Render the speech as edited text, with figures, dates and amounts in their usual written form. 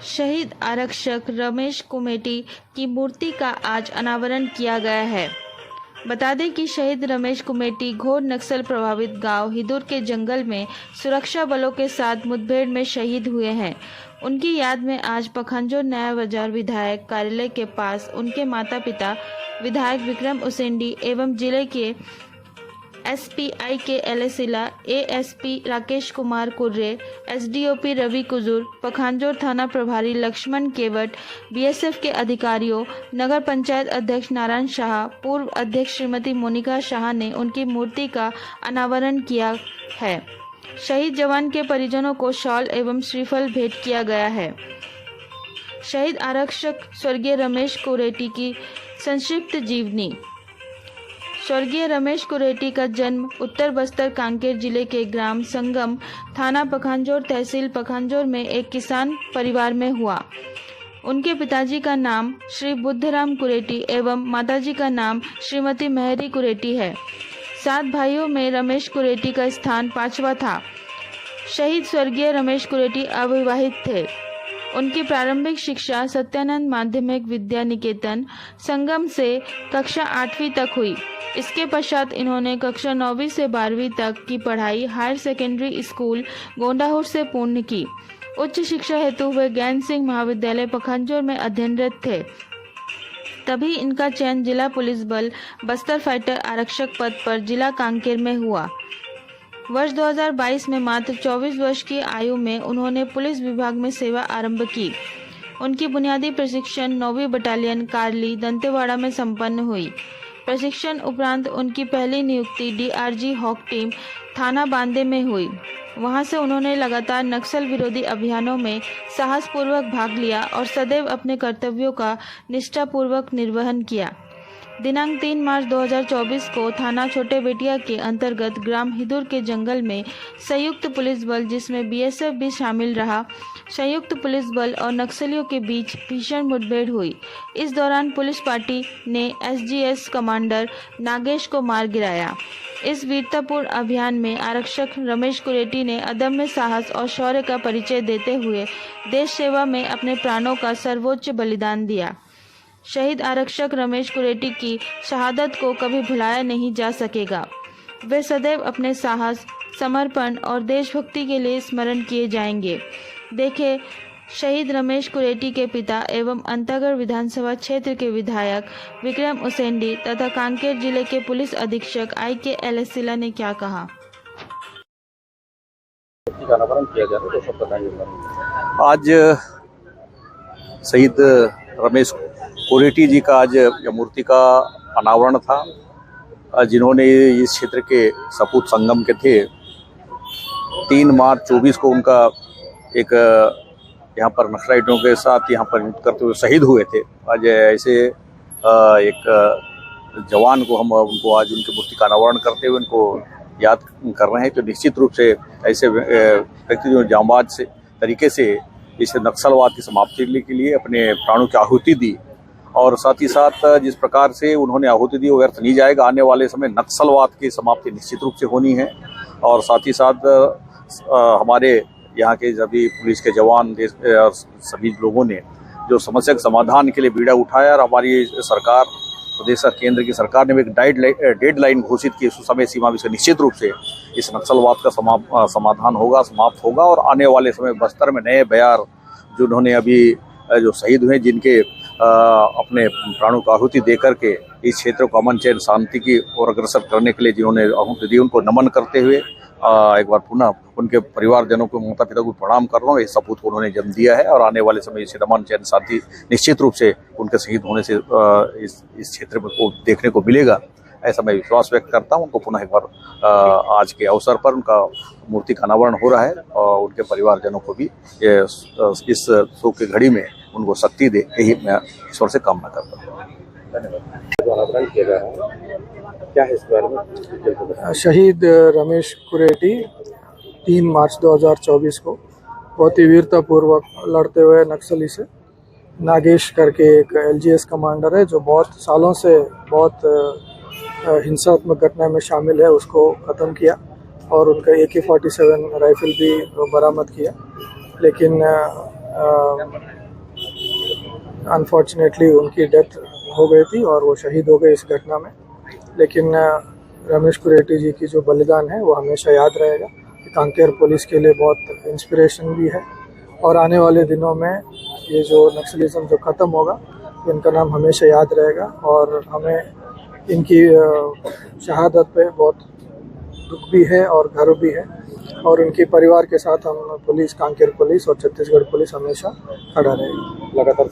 शहीद आरक्षक रमेश कुमेटी की मूर्ति का आज अनावरण किया गया है। बता दें कि शहीद रमेश कुमेटी घोर नक्सल प्रभावित गांव हिदुर के जंगल में सुरक्षा बलों के साथ मुठभेड़ में शहीद हुए हैं। उनकी याद में आज पखांजूर नया बाजार विधायक कार्यालय के पास उनके माता पिता विधायक विक्रम उसेंडी एवं जिले के एसपी के एलसिला, एएसपी राकेश कुमार कुर्रे, एसडीओपी रवि कुजूर, पखांजूर थाना प्रभारी लक्ष्मण केवट, बीएसएफ के अधिकारियों, नगर पंचायत अध्यक्ष नारायण शाह, पूर्व अध्यक्ष श्रीमती मोनिका शाह ने उनकी मूर्ति का अनावरण किया है। शहीद जवान के परिजनों को शॉल एवं श्रीफल भेंट किया गया है। शहीद आरक्षक स्वर्गीय रमेश कुरेटी की संक्षिप्त जीवनी। स्वर्गीय रमेश कुरेटी का जन्म उत्तर बस्तर कांकेर जिले के ग्राम संगम, थाना पखांजूर, तहसील पखांजूर में एक किसान परिवार में हुआ। उनके पिताजी का नाम श्री बुद्धराम कुरेटी एवं माताजी का नाम श्रीमती मेहरी कुरेटी है। 7 भाइयों में रमेश कुरेटी का स्थान 5वां था। शहीद स्वर्गीय रमेश कुरेटी अविवाहित थे। उनकी प्रारंभिक शिक्षा सत्यानंद माध्यमिक विद्या निकेतन संगम से कक्षा 8वीं तक हुई। इसके पश्चात इन्होंने कक्षा 9वीं से 12वीं तक की पढ़ाई हायर सेकेंडरी स्कूल गोंडाहुर से पूर्ण की। उच्च शिक्षा हेतु वे ज्ञान सिंह महाविद्यालय पखांजूर में अध्ययनरत थे। तभी इनका चयन जिला पुलिस बल बस्तर फाइटर आरक्षक पद पर जिला कांकेर में हुआ। वर्ष 2022 में मात्र 24 वर्ष की आयु में उन्होंने पुलिस विभाग में सेवा आरंभ की। उनकी बुनियादी प्रशिक्षण 9वीं बटालियन कारली दंतेवाड़ा में संपन्न हुई। प्रशिक्षण उपरांत उनकी पहली नियुक्ति डीआरजी हॉक टीम थाना बांदे में हुई। वहां से उन्होंने लगातार नक्सल विरोधी अभियानों में साहसपूर्वक भाग लिया और सदैव अपने कर्तव्यों का निष्ठापूर्वक निर्वहन किया। दिनांक 3 मार्च 2024 को थाना छोटे बेटिया के अंतर्गत ग्राम हिदुर के जंगल में संयुक्त पुलिस बल, जिसमें बीएसएफ भी शामिल रहा, संयुक्त पुलिस बल और नक्सलियों के बीच भीषण मुठभेड़ हुई। इस दौरान पुलिस पार्टी ने एसजीएस कमांडर नागेश को मार गिराया। इस वीरतापूर्ण अभियान में आरक्षक रमेश कुरेटी ने अदम्य साहस और शौर्य का परिचय देते हुए देश सेवा में अपने प्राणों का सर्वोच्च बलिदान दिया। शहीद आरक्षक रमेश कुरेटी की शहादत को कभी भुलाया नहीं जा सकेगा। वे सदैव अपने साहस, समर्पण और देशभक्ति के लिए स्मरण किए जाएंगे। देखें, शहीद रमेश कुरेटी के पिता एवं अंतागढ़ विधानसभा क्षेत्र के विधायक विक्रम उसेंडी तथा कांकेर जिले के पुलिस अधीक्षक के एलसिला ने क्या कहा। आज शहीद रमेश कुरेटी जी का आज मूर्ति का अनावरण था, जिन्होंने इस क्षेत्र के सपूत संगम के थे। 3 मार्च 24 को उनका एक यहाँ पर नक्सलाइटों के साथ यहाँ पर युद्ध करते हुए शहीद हुए थे। आज ऐसे एक जवान को हम उनको आज उनकी मूर्ति का अनावरण करते हुए उनको याद कर रहे हैं। तो निश्चित रूप से ऐसे व्यक्ति जो जांबाज से तरीके से इस नक्सलवाद की समाप्ति के लिए अपने प्राणों की आहुति दी, और साथ ही साथ जिस प्रकार से उन्होंने आहुति दी वो व्यर्थ नहीं जाएगा। आने वाले समय नक्सलवाद की समाप्ति निश्चित रूप से होनी है। और साथ ही साथ हमारे यहाँ के सभी पुलिस के जवान, देश और सभी लोगों ने जो समस्या के समाधान के लिए बीड़ा उठाया, और हमारी सरकार, प्रदेश और केंद्र की सरकार ने एक डेडलाइन घोषित की, उस समय सीमा में निश्चित रूप से इस नक्सलवाद का समाधान होगा, समाप्त होगा। और आने वाले समय बस्तर में नए बयार जिन्होंने अभी जो शहीद हुए, जिनके अपने प्राणों को आहुति दे करके इस क्षेत्र को अमन, चैन, शांति की ओर अग्रसर करने के लिए जिन्होंने आहुति दी, उनको नमन करते हुए एक बार पुनः उनके परिवारजनों को, माता पिता को प्रणाम कर रहा हूँ। इस सपूत को उन्होंने जन्म दिया है और आने वाले समय इसे अमन, चैन, शांति निश्चित रूप से उनके शहीद होने से इस क्षेत्र में को देखने को मिलेगा, ऐसा मैं विश्वास व्यक्त करता हूँ। उनको पुनः एक बार आज के अवसर पर उनका मूर्ति का अनावरण हो रहा है, और उनके परिवारजनों को भी इस शोक की घड़ी में उनको शक्ति दे, यही मैं ईश्वर से कामना करता हूँ। क्या है इस बारे में? शहीद रमेश कुरेटी 3 मार्च 2024 को बहुत ही वीरतापूर्वक लड़ते हुए नक्सली से, नागेश करके एक एलजीएस कमांडर है जो बहुत सालों से बहुत हिंसात्मक घटना में शामिल है, उसको ख़त्म किया और उनका AK-47 राइफल भी बरामद किया। लेकिन अनफॉर्चुनेटली उनकी डेथ हो गई थी और वो शहीद हो गए इस घटना में। लेकिन रमेश कुरेटी जी की जो बलिदान है वो हमेशा याद रहेगा। कांकेर पुलिस के लिए बहुत इंस्पिरेशन भी है और आने वाले दिनों में ये जो नक्सलिज्म जो ख़त्म होगा तो इनका नाम हमेशा याद रहेगा और हमें इनकी शहादत पे बहुत दुख भी है और गर्व भी है और उनके परिवार के साथ हम पुलिस, कांकेर पुलिस और छत्तीसगढ़ पुलिस हमेशा खड़ा रहेगी। लगातार